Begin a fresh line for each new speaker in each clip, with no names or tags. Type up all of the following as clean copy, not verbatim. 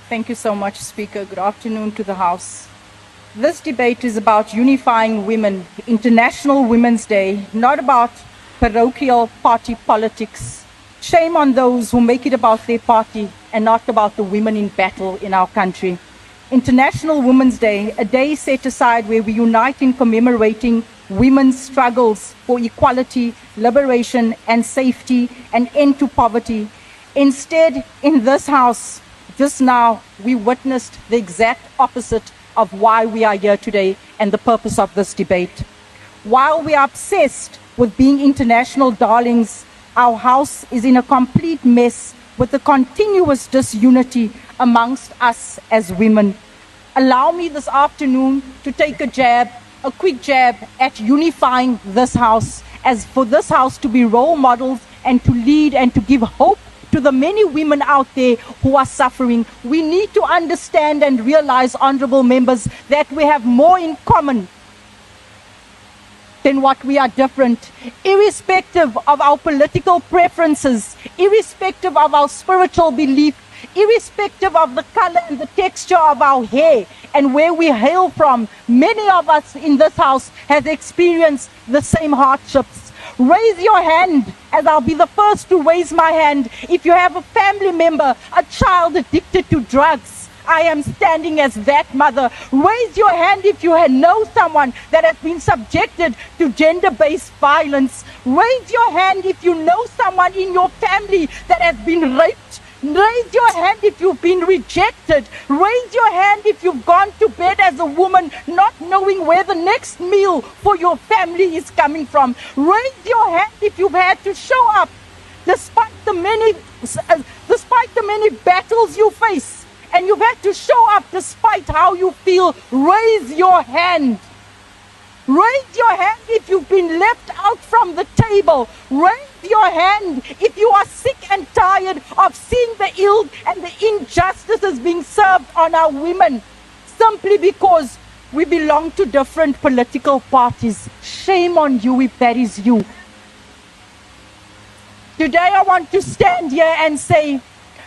Thank you so much, Speaker. Good afternoon to the House. This debate is about unifying women, International Women's Day, not about parochial party politics. Shame on those who make it about their party and not about the women in battle in our country. International Women's Day, a day set aside where we unite in commemorating women's struggles for equality, liberation, and safety, and end to poverty. Instead, in this House, just now, we witnessed the exact opposite of why we are here today and the purpose of this debate. While we are obsessed with being international darlings, our House is in a complete mess with the continuous disunity amongst us as women. Allow me this afternoon to take a quick jab at unifying this House, as for this House to be role models and to lead and to give hope to the many women out there who are suffering. We need to understand and realize, honorable members, that we have more in common than what we are different, irrespective of our political preferences, irrespective of our spiritual belief, irrespective of the color and the texture of our hair and where we hail from. Many of us in this House have experienced the same hardships. Raise your hand, as I'll be the first to raise my hand. If you have a family member, a child addicted to drugs, I am standing as that mother. Raise your hand if you know someone that has been subjected to gender-based violence. Raise your hand if you know someone in your family that has been raped. Raise your hand if you've been rejected. Raise your hand if you've gone to bed as a woman not knowing where the next meal for your family is coming from. Raise your hand if you've had to show up despite the many battles you face, and you've had to show up despite how you feel. Raise your hand. Raise your hand if you've been left out from the table. Raise your hand if you are sick and tired of seeing the ill and the injustices being served on our women simply because we belong to different political parties. Shame on you if that is you. Today I want to stand here and say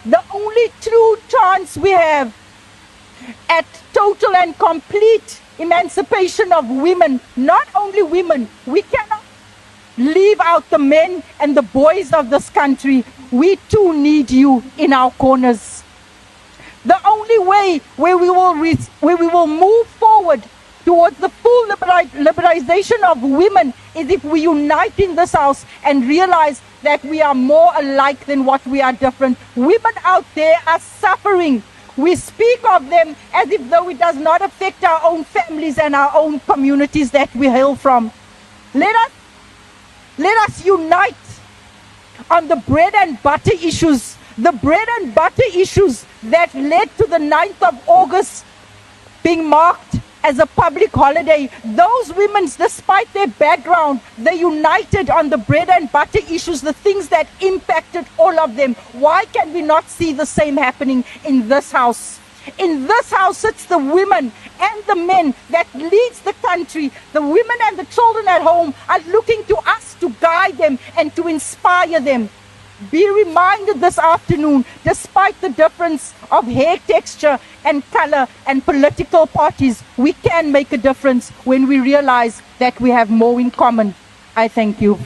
the only true chance we have at total and complete emancipation of women, not only women, we cannot leave out the men and the boys of this country. We too need you in our corners. The only way where we will move forward towards the full liberalization of women is if we unite in this House and realize that we are more alike than what we are different. Women out there are suffering. We speak of them as if though it does not affect our own families and our own communities that we hail from. Let us unite on the bread and butter issues, the bread and butter issues that led to the 9th of August being marked as a public holiday. Those women, despite their background, they united on the bread and butter issues, the things that impacted all of them. Why can we not see the same happening in this House? In this House sits the women and the men that leads the country. The women and the children at home are looking to us to guide them and to inspire them. Be reminded this afternoon, despite the difference of hair texture and color and political parties, we can make a difference when we realize that we have more in common. I thank you.